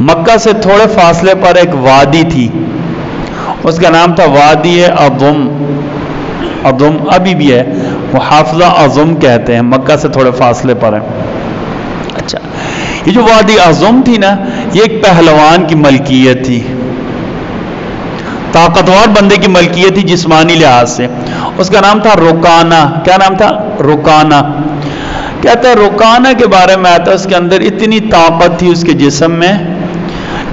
مکہ سے تھوڑے فاصلے پر ایک وادی تھی، اس کا نام تھا وادی اضم. اضم ابھی بھی ہے، محافظہ اضم کہتے ہیں، مکہ سے تھوڑے فاصلے پر ہے. اچھا، یہ جو وادی اضم تھی نا، یہ ایک پہلوان کی ملکیت تھی، طاقتور بندے کی ملکیت تھی جسمانی لحاظ سے. اس کا نام تھا رکانہ. کیا نام تھا؟ رکانہ. کہتے ہیں رکانہ کے بارے میں آتا ہے اس کے اندر اتنی طاقت تھی اس کے جسم میں،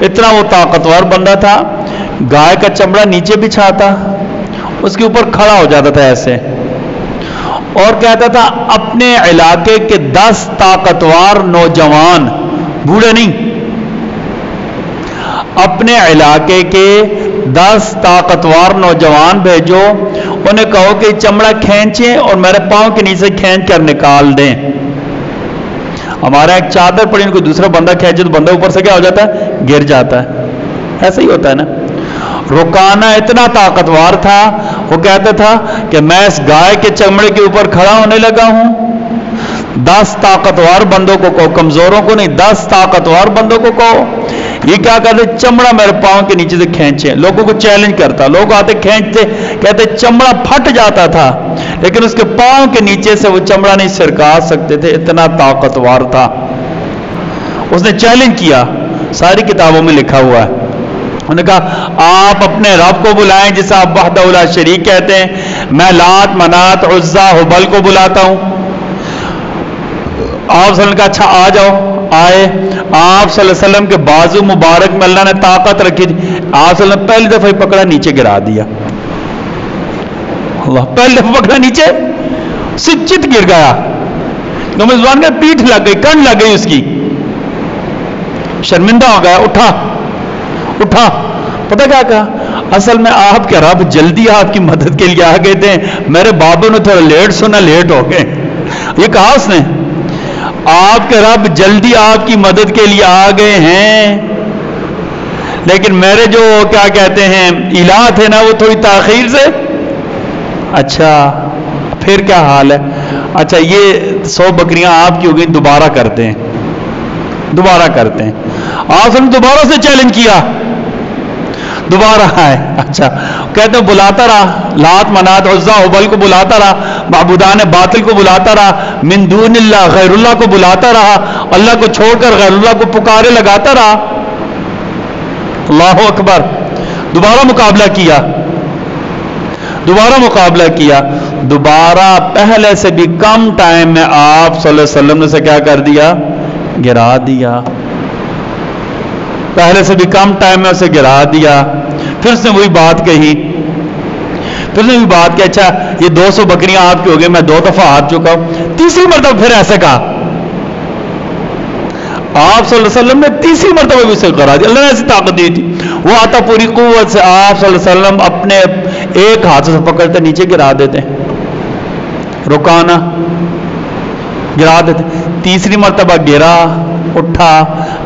اتنا وہ طاقتور بندہ تھا، گائے کا چمڑا نیچے بچھاتا، اس کے اوپر کھڑا ہو جاتا تھا ایسے، اور کہتا تھا اپنے علاقے کے 10 طاقتور نوجوان، بوڑھے نہیں، اپنے علاقے کے 10 طاقتور نوجوان بھیجو، انہیں کہو کہ چمڑا کھینچیں اور میرے پاؤں کے نیچے کھینچ کر نکال دیں. ہمارا ایک چادر پڑی، کوئی دوسرا بندہ کھینچے تو بندہ اوپر سے کیا ہو جاتا ہے؟ گر جاتا ہے. ایسا ہی ہوتا ہے نا. رکانہ اتنا طاقتور تھا، وہ کہتا تھا کہ میں اس گائے کے چمڑے کے اوپر کھڑا ہونے لگا ہوں، 10 طاقتور بندوں کو کہو، کمزوروں کو نہیں، 10 طاقتور بندوں کو کہو یہ کیا کرتے؟ چمڑا میرے پاؤں کے نیچے سے کھینچے. لوگوں کو چیلنج کرتا، لوگ آتے کھینچتے، کہتے چمڑا پھٹ جاتا تھا، لیکن اس کے پاؤں کے نیچے سے وہ چمڑا نہیں سرکا سکتے تھے، اتنا طاقتور تھا. اس نے چیلنج کیا، ساری کتابوں میں لکھا ہوا ہے. انہوں نے کہا آپ اپنے رب کو بلائیں جسے آپ وحدہ لا شریک کہتے ہیں، میں لات منات عزا ہبل کو بلاتا ہوں. آپ صلی اللہ علیہ وسلم کا اچھا آ جاؤ. آئے. آپ صلی اللہ علیہ وسلم کے بازو مبارک میں اللہ نے طاقت رکھی تھی، آپ صلی اللہ علیہ وسلم پہلی دفعہ ہی پکڑا، نیچے گرا دیا. اللہ، پہلی دفعہ پکڑا، نیچے سچت گر گیا. تو میزبان کا پیٹھ لگ گئی، کن لگ گئی اس کی، شرمندہ ہو گیا. اٹھا اٹھا. پتہ کیا کہا؟ اصل میں آپ کے رب جلدی آپ کی مدد کے لیے آ گئے تھے، میرے بابوں نے تھوڑا لیٹ سنا، لیٹ ہو گئے. یہ کہا اس نے، آپ کے رب جلدی آپ کی مدد کے لیے آ گئے ہیں، لیکن میرے جو کیا کہتے ہیں الہ تھے نا، وہ تھوڑی تاخیر سے. اچھا پھر کیا حال ہے؟ اچھا یہ 100 بکریاں آپ کی ہو گئی، دوبارہ کرتے ہیں، دوبارہ کرتے ہیں. آپ نے دوبارہ سے چیلنج کیا، دوبارہ آئے. اچھا کہتے ہیں بلاتا رہا، لات منات عزا ہبل کو بلاتا رہا، معبودان باطل کو بلاتا رہا، من دون اللہ غیر اللہ کو بلاتا رہا، اللہ کو چھوڑ کر غیر اللہ کو پکارے لگاتا رہا. اللہ اکبر. دوبارہ مقابلہ کیا، دوبارہ مقابلہ کیا، دوبارہ پہلے سے بھی کم ٹائم میں آپ صلی اللہ علیہ وسلم نے سے کیا کر دیا؟ گرا دیا. پہلے سے بھی کم ٹائم میں اسے گرا دیا. پھر اس نے وہی بات کہی، پھر نے بھی بات کہ اچھا یہ 200 بکریاں آپ کی ہو گئی، میں 2 دفعہ ہاتھ چکا ہوں. تیسری مرتبہ پھر ایسے کہا. آپ صلی اللہ علیہ وسلم نے تیسری مرتبہ بھی اسے کرا دیا. اللہ نے ایسی طاقت دی تھی، وہ آتا پوری قوت سے آپ صلی اللہ علیہ وسلم اپنے ایک ہاتھ سے پکڑتے نیچے گرا دیتے، رکانا گرا دیتے. تیسری مرتبہ گرا، اٹھا،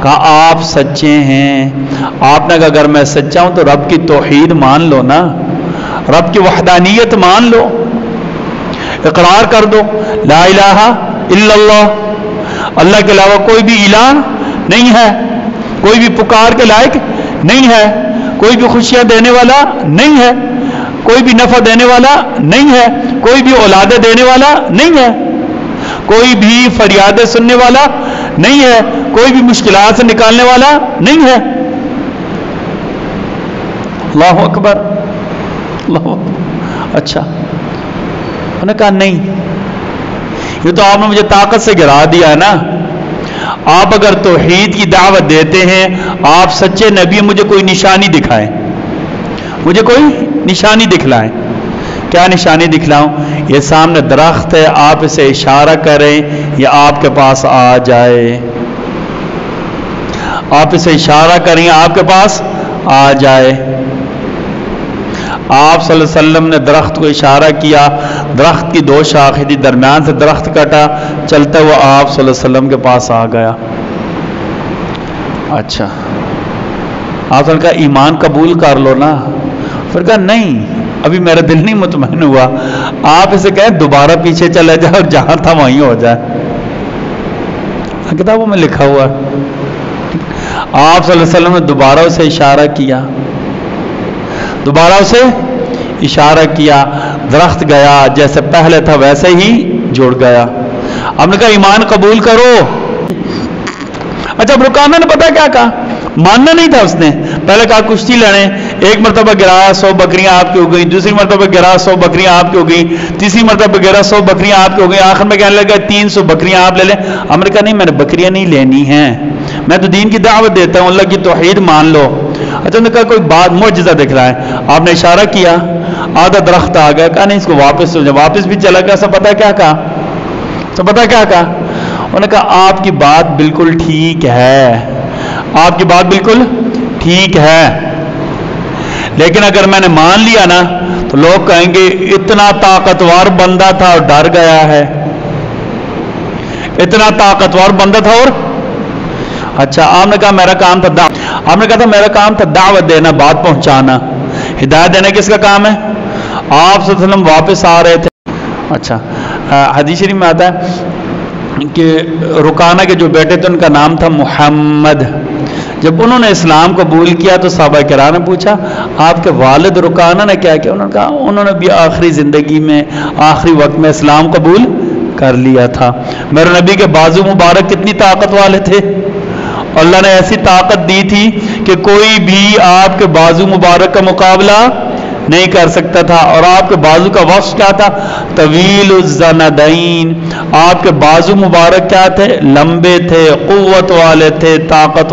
کہا آپ سچے ہیں. آپ نے کہا اگر میں سچا ہوں تو رب کی توحید مان لو نا، رب کی وحدانیت مان لو، اقرار کر دو لا الہ الا اللہ، اللہ کے علاوہ کوئی بھی الہ نہیں ہے، کوئی بھی پکار کے لائق نہیں ہے، کوئی بھی خوشیاں دینے والا نہیں ہے، کوئی بھی نفع دینے والا نہیں ہے، کوئی بھی اولادیں دینے والا نہیں ہے، کوئی بھی فریادیں سننے والا نہیں ہے، کوئی بھی مشکلات سے نکالنے والا نہیں ہے. اللہ اکبر، اللہ اکبر. اچھا انہوں نے کہا نہیں، یہ تو آپ نے مجھے طاقت سے گرا دیا ہے نا. آپ اگر توحید کی دعوت دیتے ہیں، آپ سچے نبی، مجھے کوئی نشانی دکھائیں، مجھے کوئی نشانی دکھلائیں. کیا نشانی دکھلاؤں؟ یہ سامنے درخت ہے، آپ اسے اشارہ کریں، یہ آپ کے پاس آ جائے. آپ اسے اشارہ کریں، آپ کے پاس آ جائے. آپ صلی اللہ علیہ وسلم نے درخت کو اشارہ کیا، درخت کی 2 شاخیں تھی، درمیان سے درخت کٹا، چلتا ہوا آپ صلی اللہ علیہ وسلم کے پاس آ گیا. اچھا آپ نے کہا ایمان قبول کر لو نا. پھر کہا نہیں، ابھی میرا دل نہیں مطمئن ہوا. آپ اسے کہیں دوبارہ پیچھے چلے جائے اور جہاں تھا وہیں ہو جائے. کتابوں میں لکھا ہوا ہے. آپ صلی اللہ علیہ وسلم نے دوبارہ اسے اشارہ کیا، دوبارہ اسے اشارہ کیا، درخت گیا، جیسے پہلے تھا ویسے ہی جڑ گیا۔ ہم نے کہا ایمان قبول کرو۔ اچھا رکانہ نے پتا کیا کہا؟ ماننا نہیں تھا اس نے، پہلے کہا کشتی لڑیں، ایک مرتبہ گرایا 100 بکریاں آپ کی ہو گئی، دوسری مرتبہ گرایا 100 بکریاں آپ کی ہو گئی، تیسری مرتبہ گرایا 100 بکریاں آپ کی ہو گئی، آخر میں کہنے لگا 300 بکریاں آپ لے لیں۔ ہم نے کہا نہیں، میں نے بکریاں نہیں لینی ہیں، میں تو دین کی دعوت دیتا ہوں، اللہ کی توحید مان لو۔ اچھا نے کہا کوئی بات معجزہ دکھ رہا ہے، آپ نے اشارہ کیا، آدھا درخت آ گیا، کہا نہیں اس کو واپس ہو جائے، واپس بھی چلا گیا۔ سب پتا کیا کہا؟ سب پتا کیا کہا؟ انہوں نے کہا آپ کی بات بالکل ٹھیک ہے، آپ کی بات بالکل ٹھیک ہے، لیکن اگر میں نے مان لیا نا تو لوگ کہیں گے اتنا طاقتور بندہ تھا اور ڈر گیا ہے، اتنا طاقتور بندہ تھا اور اچھا آپ نے کہا میرا کام تھا آپ نے کہا تھا میرا کام تھا دعوت دینا، بات پہنچانا، ہدایت دینا کس کا کام ہے؟ آپ صلی اللہ علیہ وسلم واپس آ رہے تھے۔ اچھا حدیث شریف میں آتا ہے کہ رکانہ کے جو بیٹے تھے ان کا نام تھا محمد۔ جب انہوں نے اسلام قبول کیا تو صحابہ کرام نے پوچھا آپ کے والد رکانہ نے کیا کیا؟ انہوں نے کہا انہوں نے بھی آخری زندگی میں آخری وقت میں اسلام قبول کر لیا تھا۔ میرے نبی کے بازو مبارک کتنی طاقت والے تھے، اللہ نے ایسی طاقت دی تھی کہ کوئی بھی آپ کے بازو مبارک کا مقابلہ نہیں کر سکتا تھا، اور آپ کے بازو کا وصف کیا تھا؟ طویل الزندین۔ آپ کے بازو مبارک کیا تھے؟ لمبے تھے، قوت والے تھے، طاقت